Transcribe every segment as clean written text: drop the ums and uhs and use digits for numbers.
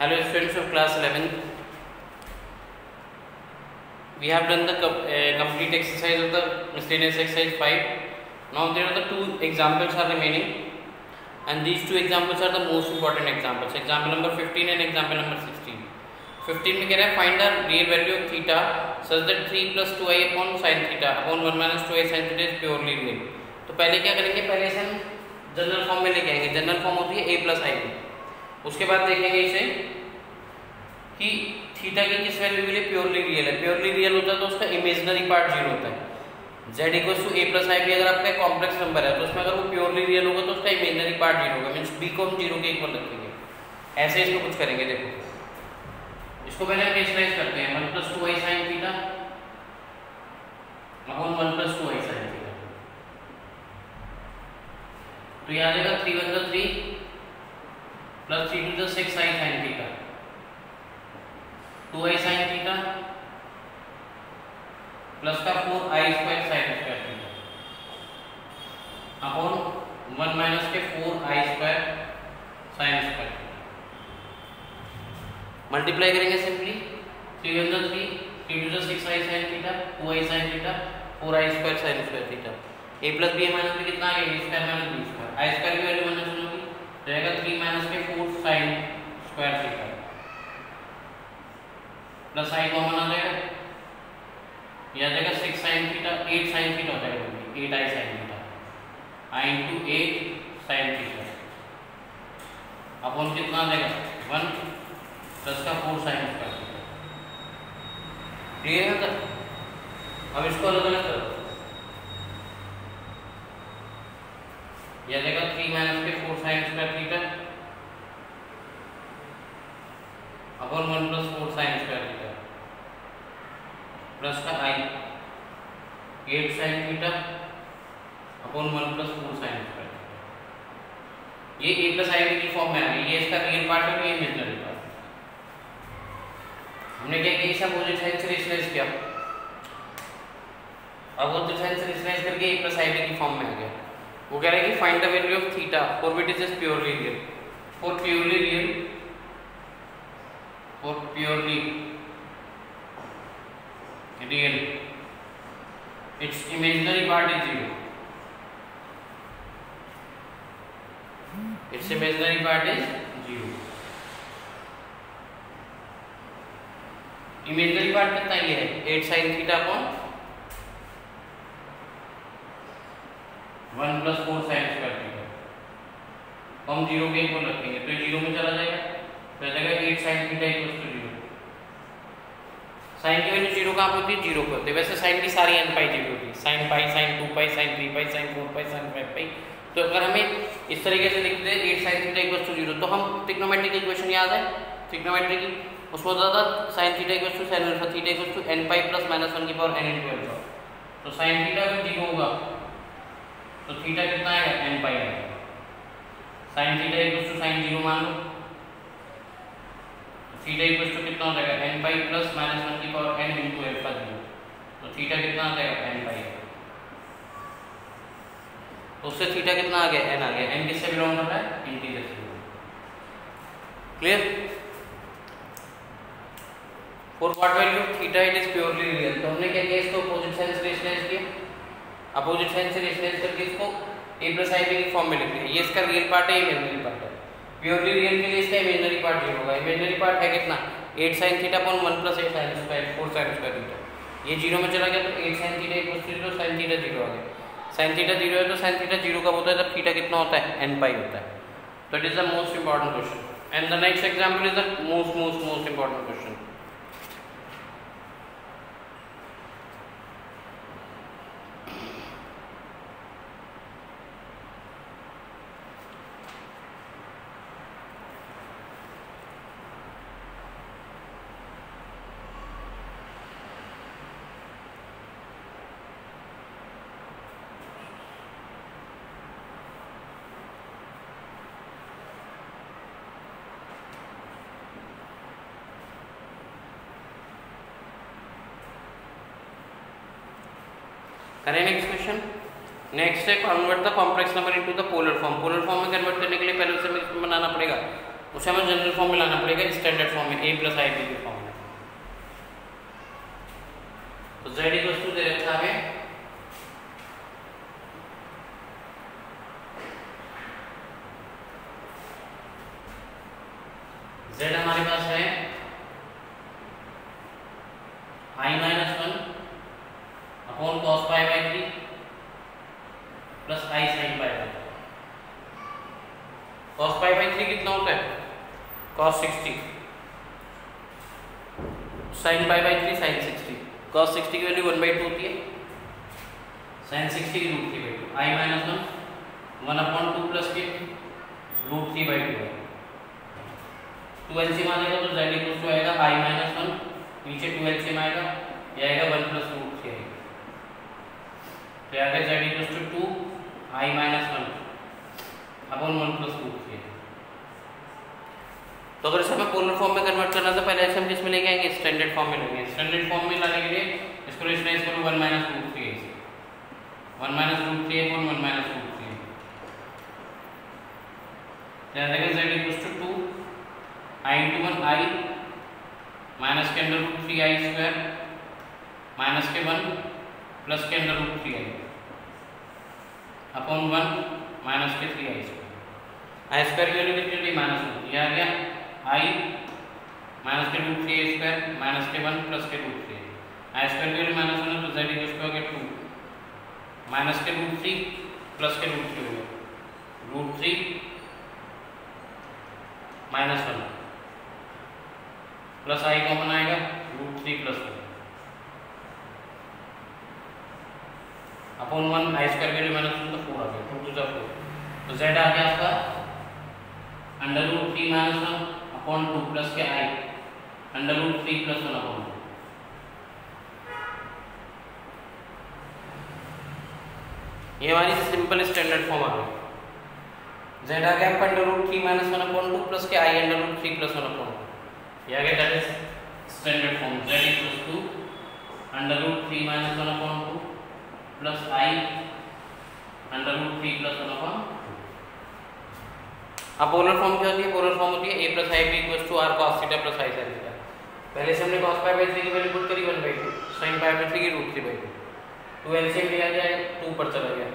Hello students of class 11th. We have done the complete exercise of the miscellaneous exercise 5. Now there are the two examples are remaining, and these two examples are the most important examples. Example number 15 and example number 16. 15 में कह रहा है find the real value of theta such that 3 plus 2i upon sin theta upon 1 minus 2i sin theta is purely real. तो पहले क्या करेंगे, पहले से हम जनरल फॉर्म में लेके आएंगे. जनरल फॉर्म होती है a plus i. उसके बाद देखेंगे इसे कि थीटा की किस वैल्यू के लिए प्योरली रियल है. प्योरली रियल होता है तो उसका इमेजिनरी पार्ट जीरो होता है. z equals to a plus I भी अगर आपका कॉम्प्लेक्स नंबर है तो उसमें अगर वो प्योरली रियल होगा तो उसका इमेजिनरी पार्ट जीरो होगा. मींस b को हम जीरो के इक्वल रखेंगे. ऐसे इसको कुछ करेंगे. देखो इसको पहले हम रेशनलाइज करते हैं. 1 plus 2i sin theta upon 1 plus 2i sin theta. तो ये आ जाएगा 3 1 जा 3 प्लस 3 2 जा 6i sin theta 2i sin theta plus का 4i square sin square theta upon 1 minus के 4i square sin square. Multiply करेंगे सिंपली. 3 1 जा 3 3 2 जा 6i sin theta 2i sin theta 4i square sin square theta. a plus b minus b कितना आ गया, a square minus b square. i square की value minus होगी रहेगा 3 minus के 4 sin square theta plus i common आ जाएगा. यह आ जाएगा 6 sin थीटा 8 sin थीटा हो जाएगा. 8i sin theta i into 8 sin theta upon कितना आ जाएगा 1 प्लस का 4 sin स्क्वायर थीटा. क्लियर है सर. अब इसको अलग अलग करो. यह आ जाएगा 3 माइनस के 4 sin square theta upon 1 plus 4 sin square theta plus का i 8 sin theta upon 1 plus 4 sin square. ये a प्लस i की फॉर्म में आ गई. ये इसका रियल पार्ट है, ये इमेजिनरी पार्ट. हमने क्या किया, इसे अपोजिट साइन से रेशनलाइज किया. अपोजिट साइन से रेशनलाइज करके a प्लस i की फॉर्म में आ गया. वो कह रहा है कि find the value of theta for which is purely real. For purely real, for purely real its imaginary part is 0. Its imaginary part is 0. imaginary part कितना ये है 8 sin theta upon 1 plus 4 sin square theta. हम 0 के equal रखेंगे तो 0 में चला जाएगा. तो आ जाएगा 8 sin theta equals to 0. Sine की वैल्यू 0 कहाँ पे होती है, 0 पे होती है. वैसे साइन की सारी n पाई 0 होती है. साइन पाई, साइन 2 पाई, साइन 3 पाई, साइन 4 पाई, साइन 5 पाई. तो अगर हमें इस तरीके से लिखते हैं 8 sin थीटा इक्वल्स टू 0 तो हम ट्रिग्नोमेट्री की इक्वेशन याद है. ट्रिग्नोमेट्री की उसमें होता था sin theta equals to sin alpha theta equals to n pi plus minus 1 की पावर n इनटू अल्फा. तो sin थीटा अगर 0 होगा तो थीटा कितना आएगा, n पाई आएगा. sin theta equals to sin 0 मान लो. थीटा इक्वल्स टू कितना हो जाएगा n पाई प्लस माइनस 1 की पावर n इनटू अल्फा 0. तो थीटा कितना आ जाएगा n पाई. तो उससे थीटा कितना आ गया, n आ गया. n किससे बिलोंग कर रहा है, इंटीजर से. Clear. For what value of theta it is purely real. तो हमने क्या किया, इसको अपोजिट साइन से रेशनलाइज किया. अपोजिट साइन से रेशनलाइज करके इसको a प्लस i की फॉर्म में लिख दिया. ये इसका रियल पार्ट है, इमेजिनरी पार्ट है. प्योरली रियल के लिए इसका इमेजिनरी पार्ट 0 होगा. इमेजिनरी पार्ट है कितना 8 sin theta upon 1 plus 8 sin square 4 sin square theta. ये 0 में चला गया तो 8 sin theta equals to 0 sin theta 0 आ गया. sin थीटा 0 है तो sin थीटा 0 कब होता है, जब थीटा कितना होता है, n पाई होता है. तो it is the most important question. And the next example is the most important question. करें नेक्स्ट क्वेश्चन. नेक्स्ट है convert the complex number into the polar form. Polar form में कन्वर्ट करने के लिए पहले उसे मिक्स बनाना पड़ेगा. उसे हमें जनरल फॉर्म में लाना पड़ेगा, स्टैंडर्ड फॉर्म में, a प्लस आई बी के फॉर्म में। तो z इक्वल टू दे रखा है z हमारे पास है i minus 1 upon cos pi by 3 plus i sin pi by 3। cos pi by 3 कितना होता है? cos 60, sin pi by 3 sin 60। cos 60 की वैल्यू 1/2 होती है, sin 60 की √3/2। i माइनस 1 अपॉन 2 प्लस के √3/2 है। 2 एलसीएम आ जाएगा तो z इक्वल टू आएगा i माइनस 1, नीचे 2 एलसीएम आएगा, ये आएगा 1 प्लस √3 आएगा, तो आएगा z equal to 2 i minus 1 upon 1 plus √3। तो अगर इसे हमें पोलर फॉर्म में कन्वर्ट करना तो पहले ऐसे हम किस में लेके आएंगे? स्टैंडर्ड फॉर्म में लेंगे। स्टैंडर्ड फॉर्म में लाने के लिए इसको रेशनलाइज करो 1 माइनस √3 है, 1 माइनस √3 अपॉन 1 माइनस √3 है, तो आ जाएगा z equal to 2 i into 1 i minus के अंडर √3 i स्क्वायर माइनस के 1 प्लस के अंडर √3 i अपॉन 1 माइनस के 3 i स्क्वायर। i स्क्वायर की वैल्यू कितनी होती है? माइनस 1, ये आ गया i माइनस के √3 i स्क्वायर माइनस के 1 प्लस के √3 i स्क्वायर की वैल्यू माइनस 1 है तो z इक्वल टू हो गया 2 माइनस के √3 प्लस के √3 हो गया √3 माइनस 1 प्लस i कॉमन आएगा √3 प्लस 1 अपॉन 1 i स्क्वायर की वैल्यू माइनस 1 तो 4 आ गया, 2 टू द 4, तो z आ गया आपका अंडर √3 माइनस 1 अपॉन 2 प्लस के i अंडर √3 प्लस 1 अपॉन 2। ये हमारी सिंपल स्टैंडर्ड फॉर्म आ गई। z आ गया अंडर √3 माइनस 1 अपॉन 2 प्लस के i अंडर √3 प्लस 1 अपॉन 2, ये आ गया that is standard form z equal to under √3 minus 1 upon 2 plus i under √3 plus 1 upon 2। अब पोलर फॉर्म क्या होती है? पोलर फॉर्म होती है a plus i b equal to r cos theta plus i sin theta. पहले से हमने cos pi by 3 की वैल्यू पुट करी 1/2, sin पाई बाई 3 की √3/2, 2 एलसीएम लिया जाए 2 पर चला गया।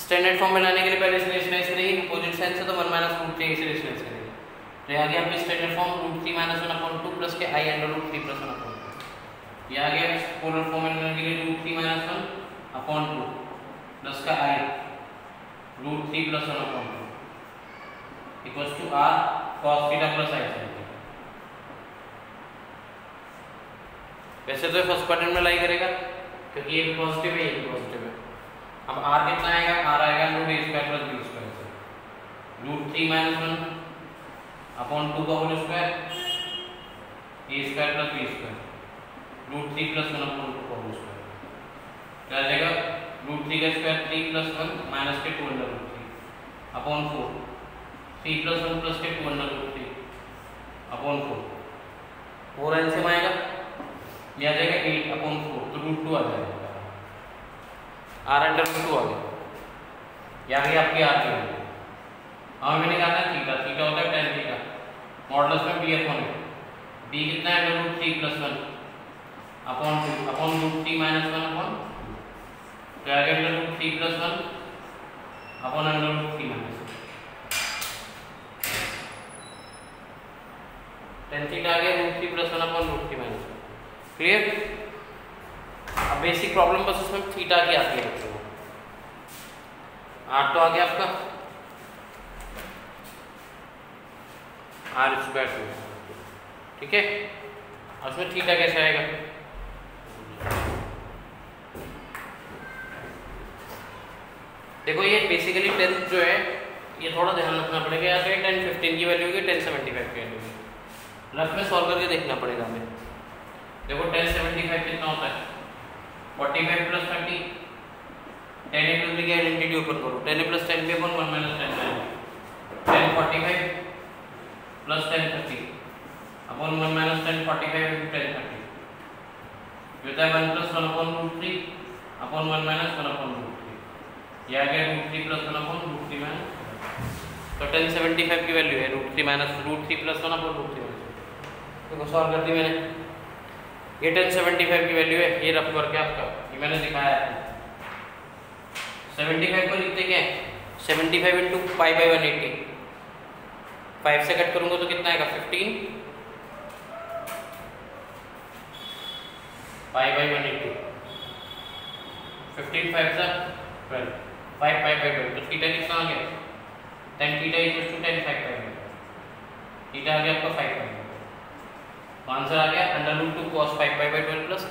स्टैंडर्ड फॉर्म में लाने के लिए पहले से रेशनलाइज करेंगे, अपोजिट साइन से तो 1 माइनस √3 से रेशनलाइज करेंगे, तो ये आ गया आपकी standard form √3 minus 1 upon 2 plus के i अंडर √3 प्लस 1 अपॉन 2। ये आ गया पोलर फॉर्म में लाने के लिए √3 माइनस 1 अपॉन 2 प्लस का i √3 plus 1 upon 2 equals to r cos theta plus i sin theta. वैसे तो फर्स्ट क्वाड्रेंट में लाई करेगा क्योंकि ये भी पॉजिटिव है, ये भी पॉजिटिव है। अब r कितना आएगा? r आएगा √a square plus b square से √3 माइनस 1 अपॉन 2 का whole square a square plus b square √3 plus 1 upon 2 का होल स्क्वायर, क्या आ जाएगा √3 का स्क्वायर 3 प्लस 1 माइनस के 2 अंडर √3 अपॉन 4, 3 प्लस 1 प्लस के 2 अंडर √3 अपॉन 4, 4 एलसीएम आएगा, ये आ जाएगा 8 अपॉन 4, तो √2 आ जाएगा, r अंडर √2 आ गया, ये आ गई आपकी r की वैल्यू। हमें मैंने कहा था थीटा, थीटा होता है tan थीटा मॉडुलस में b अपॉन a, b कितना है under √3 plus 1 upon 2 upon √3 minus 1 upon 2, तो आ गया under √3 plus 1 upon under √3 minus 1, tan theta आ गया √3 प्लस 1 अपॉन √3 माइनस 1। क्लियर? अब बेसिक प्रॉब्लम बस उसमें थीटा की आती है बच्चों को। r तो आ गया आपका r स्क्वायर, ठीक है, और उसमें थीटा कैसे आएगा? देखो ये बेसिकली 10 जो है ये थोड़ा ध्यान रखना पड़ेगा, या तो ये 1015 की वैल्यू होगी, 1075 की वैल्यू होगी, रफ में सॉल्व करके देखना पड़ेगा हमें। देखो 1075 कितना होता है? 45 प्लस 30, 10 प्लस की आइडेंटिटी ओपन करो, 10 प्लस 10 भी अपन 1 माइनस 10 है, 1045 प्लस 1030 अपन 1 माइनस 1045 इंटू 1030, जो होता है 1 plus 1 upon √3 upon 1 minus 1 upon √3, ये आ गया √3 प्लस 1 अपॉन √3 माइनस तो 1075 की वैल्यू है √3 माइनस √3 प्लस 1 अपॉन √3 देखो सॉल्व कर दी मैंने। ये 1075 की वैल्यू है, ये रफ करके आपका ये मैंने दिखाया है। 75 को लिखते क्या है 75 इंटू पाई बाई 180, 5 से कट करूंगा तो कितना आएगा 15 पाई बाई 180, 15 5 सा 12, 5 पाई बाई 12 तो थीटा कितना आ गया tan theta equals to tan 5 pi, theta आ गया आपका 5 पाई, आंसर आ गया √2 cos 5 pi by 12 plus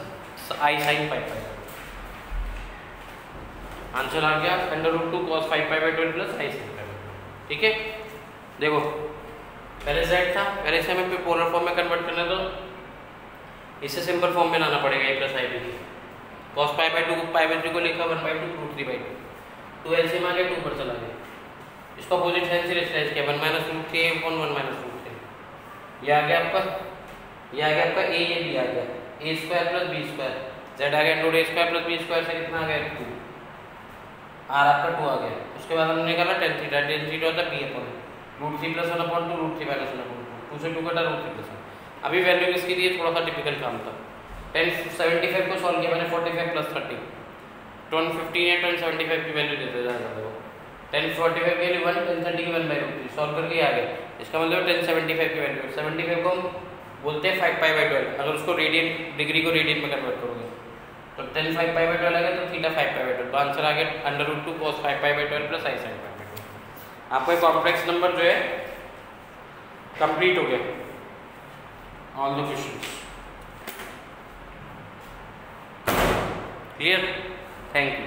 I sin 5 pi. Answer आ गया √2 cos 5 pi by 12 plus I sin 5 pi. ठीक है, देखो पहले z था, पहले से हमें पोलर फॉर्म में कन्वर्ट करना तो इसे सिंपल फॉर्म में लाना पड़ेगा a plus ib cos pi by 2 pi by 3 को लिखा 1/2 √3 बाई 2 एलसीएम आ गया 2 पर चला गया, इसका अपोजिट साइन से रेशनलाइज किया 1 माइनस √3 अपॉन 1 माइनस √3, ये आ गया आपका, ये आ गया आपका a, ये b आ गया a square plus b square, z आ गया √a square plus b square से कितना आ गया 2, r आपका 2 आ गया। उसके बाद हमने निकाला tan थीटा होता है b upon √3 plus 1 upon 2 √3 minus 1 upon 2 से 2 कटा √3 प्लस 1। अभी वैल्यू किसकी दी है, थोड़ा सा टिपिकल काम था। 1075 को सॉल्व किया मैंने 45 प्लस 30, 1015 या 1075 की वैल्यू देते जा रहा है, 1045 के लिए 1, 1030 की 1/√3 सॉल्व करके आ गया। इसका मतलब 1075 की वैल्यू 75 को हम बोलते हैं 5 पाई बाई 12, अगर उसको रेडियन डिग्री को रेडियन में कन्वर्ट करोगे तो 10 5 पाई बाई 12 आएगा तो थीटा 5 पाई बाई 12, तो आंसर आ गया √2 cos 5 pi by 12 plus I sin 5 पाई 12। आपको एक कॉम्प्लेक्स नंबर जो है कंप्लीट हो गया all the questions. Clear, thank you.